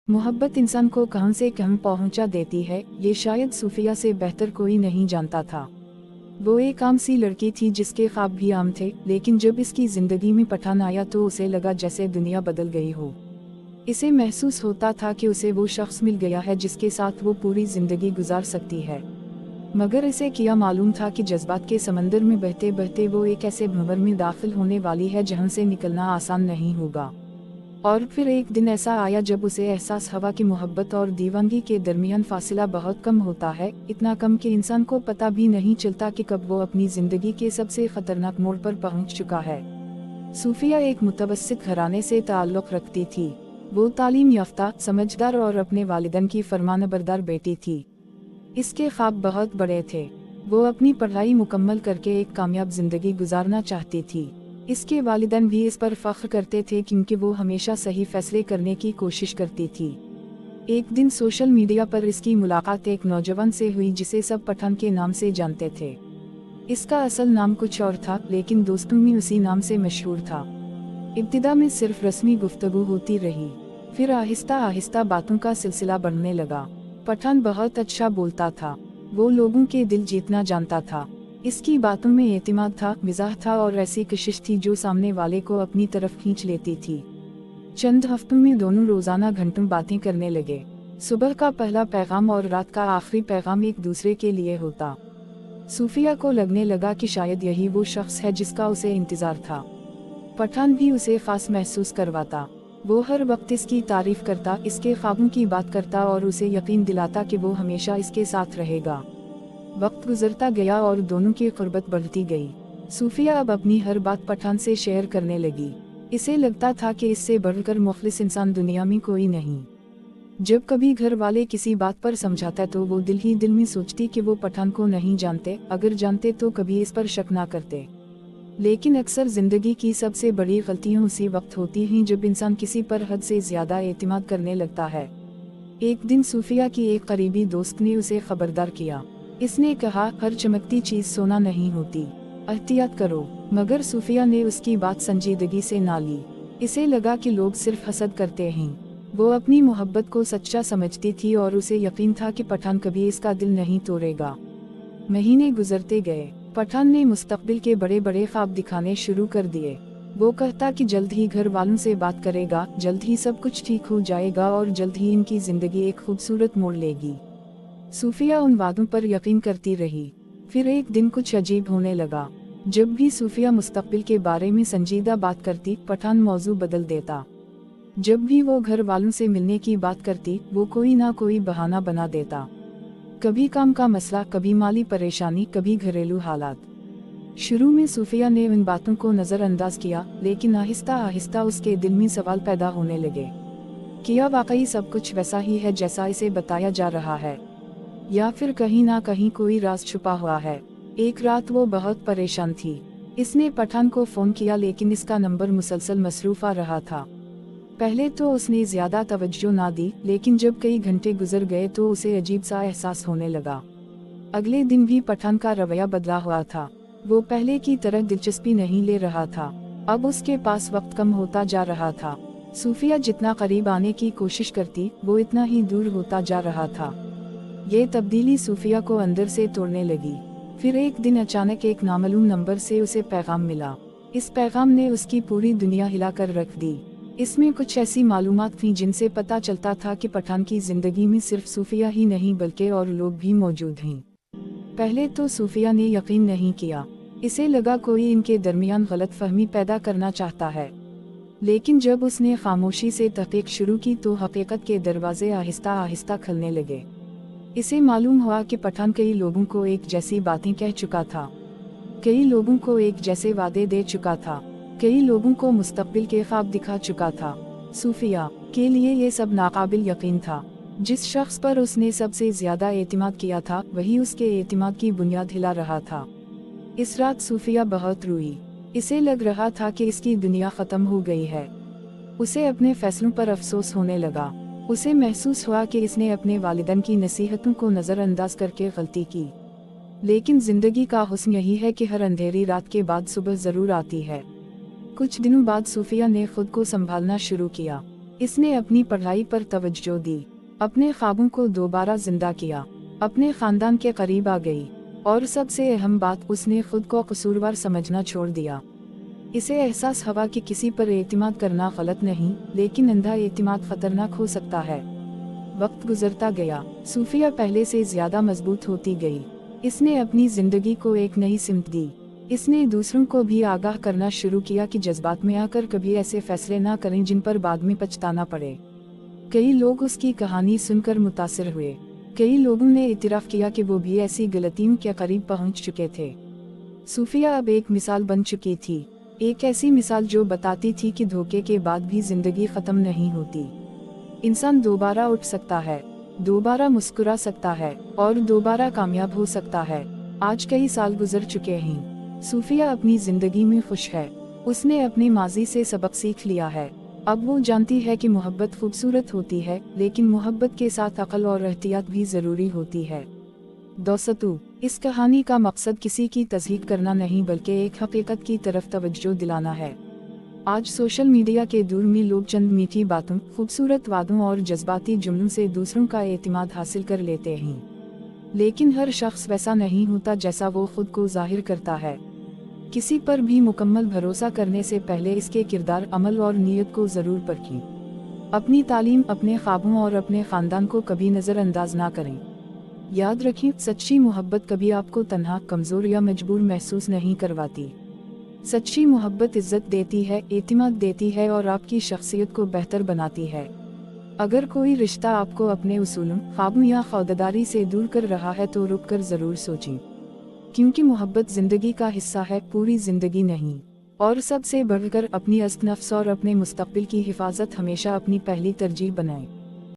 मोहब्बत इंसान को कहां से कहां पहुंचा देती है, ये शायद सूफिया से बेहतर कोई नहीं जानता था। वो एक आम सी लड़की थी जिसके ख्वाब भी आम थे, लेकिन जब इसकी जिंदगी में पठान आया तो उसे लगा जैसे दुनिया बदल गई हो। इसे महसूस होता था कि उसे वो शख्स मिल गया है जिसके साथ वो पूरी जिंदगी गुजार सकती है। मगर इसे क्या मालूम था कि जज्बात के समंदर में बहते बहते वो एक ऐसे भंवर में दाखिल होने वाली है जहां से निकलना आसान नहीं होगा। और फिर एक दिन ऐसा आया जब उसे एहसास हुआ कि मोहब्बत और दीवानगी के दरमियान फासला बहुत कम होता है, इतना कम कि इंसान को पता भी नहीं चलता कि कब वो अपनी जिंदगी के सबसे खतरनाक मोड़ पर पहुंच चुका है। सूफिया एक मुतवस्सित घराने से ताल्लुक़ रखती थी। वो तालीम याफ्ता, समझदार और अपने वालिदैन की फरमानबरदार बेटी थी। इसके ख्वाब बहुत बड़े थे। वो अपनी पढ़ाई मुकम्मल करके एक कामयाब जिंदगी गुजारना चाहती थी। इसके वालिदैन भी इस पर फख्र करते थे क्योंकि वो हमेशा सही फैसले करने की कोशिश करती थी। एक दिन सोशल मीडिया पर इसकी मुलाकात एक नौजवान से हुई जिसे सब पठान के नाम से जानते थे। इसका असल नाम कुछ और था, लेकिन दोस्तों में उसी नाम से मशहूर था। इब्तिदा में सिर्फ रस्मी गुफ्तगू होती रही, फिर आहिस्ता आहिस्ता बातों का सिलसिला बढ़ने लगा। पठान बहुत अच्छा बोलता था, वो लोगों के दिल जीतना जानता था। इसकी बातों में एतिमाद था, मिजाह था और ऐसी कशिश थी जो सामने वाले को अपनी तरफ खींच लेती थी। चंद हफ्तों में दोनों रोजाना घंटों बातें करने लगे। सुबह का पहला पैगाम और रात का आखिरी पैगाम एक दूसरे के लिए होता। सूफिया को लगने लगा कि शायद यही वो शख्स है जिसका उसे इंतजार था। पठान भी उसे खास महसूस करवाता। वो हर वक्त इसकी तारीफ करता, इसके ख्वाबों की बात करता और उसे यकीन दिलाता कि वो हमेशा इसके साथ रहेगा। वक्त गुजरता गया और दोनों की क़ुर्बत बढ़ती गई। सूफिया अब अपनी हर बात पठान से शेयर करने लगी। इसे लगता था कि इससे बढ़कर मुखलिस इंसान दुनिया में कोई नहीं। जब कभी घर वाले किसी बात पर समझाता तो वो दिल ही दिल में सोचती कि वो पठान को नहीं जानते, अगर जानते तो कभी इस पर शक ना करते। लेकिन अक्सर जिंदगी की सबसे बड़ी गलतियां उसी वक्त होती हैं जब इंसान किसी पर हद से ज्यादा एतमाद करने लगता है। एक दिन सूफिया की एक करीबी दोस्त ने उसे खबरदार किया। इसने कहा, हर चमकती चीज सोना नहीं होती, एहतियात करो। मगर सूफिया ने उसकी बात संजीदगी से ना ली। इसे लगा कि लोग सिर्फ हसद करते हैं। वो अपनी मोहब्बत को सच्चा समझती थी और उसे यकीन था कि पठान कभी इसका दिल नहीं तोड़ेगा। महीने गुजरते गए। पठान ने मुस्तकबिल के बड़े बड़े ख्वाब दिखाने शुरू कर दिए। वो कहता कि जल्द ही घर वालों से बात करेगा, जल्द ही सब कुछ ठीक हो जाएगा और जल्द ही इनकी जिंदगी एक खूबसूरत मोड़ लेगी। सूफिया उन वादों पर यकीन करती रही। फिर एक दिन कुछ अजीब होने लगा। जब भी सूफिया मुस्तकबिल के बारे में संजीदा बात करती, पठान मौजू बदल देता। जब भी वो घर वालों से मिलने की बात करती, वो कोई ना कोई बहाना बना देता। कभी काम का मसला, कभी माली परेशानी, कभी घरेलू हालात। शुरू में सूफिया ने उन बातों को नजरअंदाज किया, लेकिन आहिस्ता आहिस्ता उसके दिल में सवाल पैदा होने लगे। क्या वाकई सब कुछ वैसा ही है जैसा इसे बताया जा रहा है, या फिर कहीं ना कहीं कोई राज छुपा हुआ है। एक रात वो बहुत परेशान थी। इसने पठान को फोन किया, लेकिन इसका नंबर मुसलसल मसरूफ आ रहा था। पहले तो उसने ज्यादा तवज्जो ना दी, लेकिन जब कई घंटे गुजर गए तो उसे अजीब सा एहसास होने लगा। अगले दिन भी पठान का रवैया बदला हुआ था। वो पहले की तरह दिलचस्पी नहीं ले रहा था। अब उसके पास वक्त कम होता जा रहा था। सूफिया जितना करीब आने की कोशिश करती, वो इतना ही दूर होता जा रहा था। ये तब्दीली सूफिया को अंदर से तोड़ने लगी। फिर एक दिन अचानक एक नामालूम नंबर से उसे पैगाम मिला। इस पैगाम ने उसकी पूरी दुनिया हिलाकर रख दी। इसमें कुछ ऐसी मालूमात थी जिनसे पता चलता था कि पठान की जिंदगी में सिर्फ सूफिया ही नहीं बल्कि और लोग भी मौजूद हैं। पहले तो सूफिया ने यकीन नहीं किया। इसे लगा कोई इनके दरमियान गलत फहमी पैदा करना चाहता है। लेकिन जब उसने खामोशी से तहकीक शुरू की तो हकीकत के दरवाजे आहिस्ता आहिस्ता खुलने लगे। इसे मालूम हुआ कि पठान कई लोगों को एक जैसी बातें कह चुका था, कई लोगों को एक जैसे वादे दे चुका था, कई लोगों को मुस्तकबिल के ख्वाब दिखा चुका था। सूफिया के लिए ये सब नाकाबिल यकीन था। जिस शख्स पर उसने सबसे ज्यादा एतिमाद किया था, वही उसके एतिमाद की बुनियाद हिला रहा था। इस रात सूफिया बहुत रोई। इसे लग रहा था कि इसकी दुनिया खत्म हो गई है। उसे अपने फैसलों पर अफसोस होने लगा। उसे महसूस हुआ कि इसने अपने वालिदैन की नसीहतों को नजरअंदाज करके गलती की। लेकिन जिंदगी का हुस्न यही है कि हर अंधेरी रात के बाद सुबह जरूर आती है। कुछ दिनों बाद सूफिया ने खुद को संभालना शुरू किया। اس نے اپنی پڑھائی پر توجہ دی، اپنے خوابوں کو دوبارہ زندہ کیا، اپنے خاندان کے قریب آ گئی، اور سب سے اہم بات، اس نے خود کو قصوروار سمجھنا چھوڑ دیا۔ اسے احساس ہوا کہ کسی پر اعتماد کرنا غلط نہیں، لیکن اندھا اعتماد خطرناک ہو سکتا ہے۔ وقت گزرتا گیا، صوفیہ پہلے سے زیادہ مضبوط ہوتی گئی۔ اس نے اپنی زندگی کو ایک نئی سمت دی۔ اس نے دوسروں کو بھی آگاہ کرنا شروع کیا کہ جذبات میں آ کر کبھی ایسے فیصلے نہ کریں جن پر بعد میں پچھتانا پڑے۔ کئی لوگ اس کی کہانی سن کر متاثر ہوئے۔ کئی لوگوں نے اعتراف کیا کہ وہ بھی ایسی غلطیوں کے قریب پہنچ چکے تھے۔ صوفیہ اب ایک مثال بن چکی تھی، ایک ایسی مثال جو بتاتی تھی کہ دھوکے کے بعد بھی زندگی ختم نہیں ہوتی۔ انسان دوبارہ اٹھ سکتا ہے، دوبارہ مسکرا سکتا ہے، اور دوبارہ کامیاب ہو سکتا ہے۔ آج کئی سال گزر چکے ہیں، صوفیہ اپنی زندگی میں خوش ہے۔ اس نے اپنے ماضی سے سبق سیکھ لیا ہے۔ اب وہ جانتی ہے کہ محبت خوبصورت ہوتی ہے، لیکن محبت کے ساتھ عقل اور احتیاط بھی ضروری ہوتی ہے۔ دوستو، اس کہانی کا مقصد کسی کی تصدیق کرنا نہیں بلکہ ایک حقیقت کی طرف توجہ دلانا ہے۔ آج سوشل میڈیا کے دور میں لوگ چند میٹھی باتوں، خوبصورت وعدوں اور جذباتی جملوں سے دوسروں کا اعتماد حاصل کر لیتے ہیں، لیکن ہر شخص ویسا نہیں ہوتا جیسا وہ خود کو ظاہر کرتا ہے۔ کسی پر بھی مکمل بھروسہ کرنے سے پہلے اس کے کردار، عمل اور نیت کو ضرور پرکھیں۔ اپنی تعلیم، اپنے خوابوں اور اپنے خاندان کو کبھی نظر انداز نہ کریں۔ یاد رکھیں، سچی محبت کبھی آپ کو تنہا، کمزور یا مجبور محسوس نہیں کرواتی۔ سچی محبت عزت دیتی ہے، اعتماد دیتی ہے اور آپ کی شخصیت کو بہتر بناتی ہے۔ اگر کوئی رشتہ آپ کو اپنے اصولوں، خوابوں یا خودداری سے دور کر رہا ہے تو رک کر ضرور سوچیں، کیونکہ محبت زندگی کا حصہ ہے، پوری زندگی نہیں۔ اور سب سے بڑھ کر اپنی عزت نفس اور اپنے مستقبل کی حفاظت ہمیشہ اپنی پہلی ترجیح بنائیں۔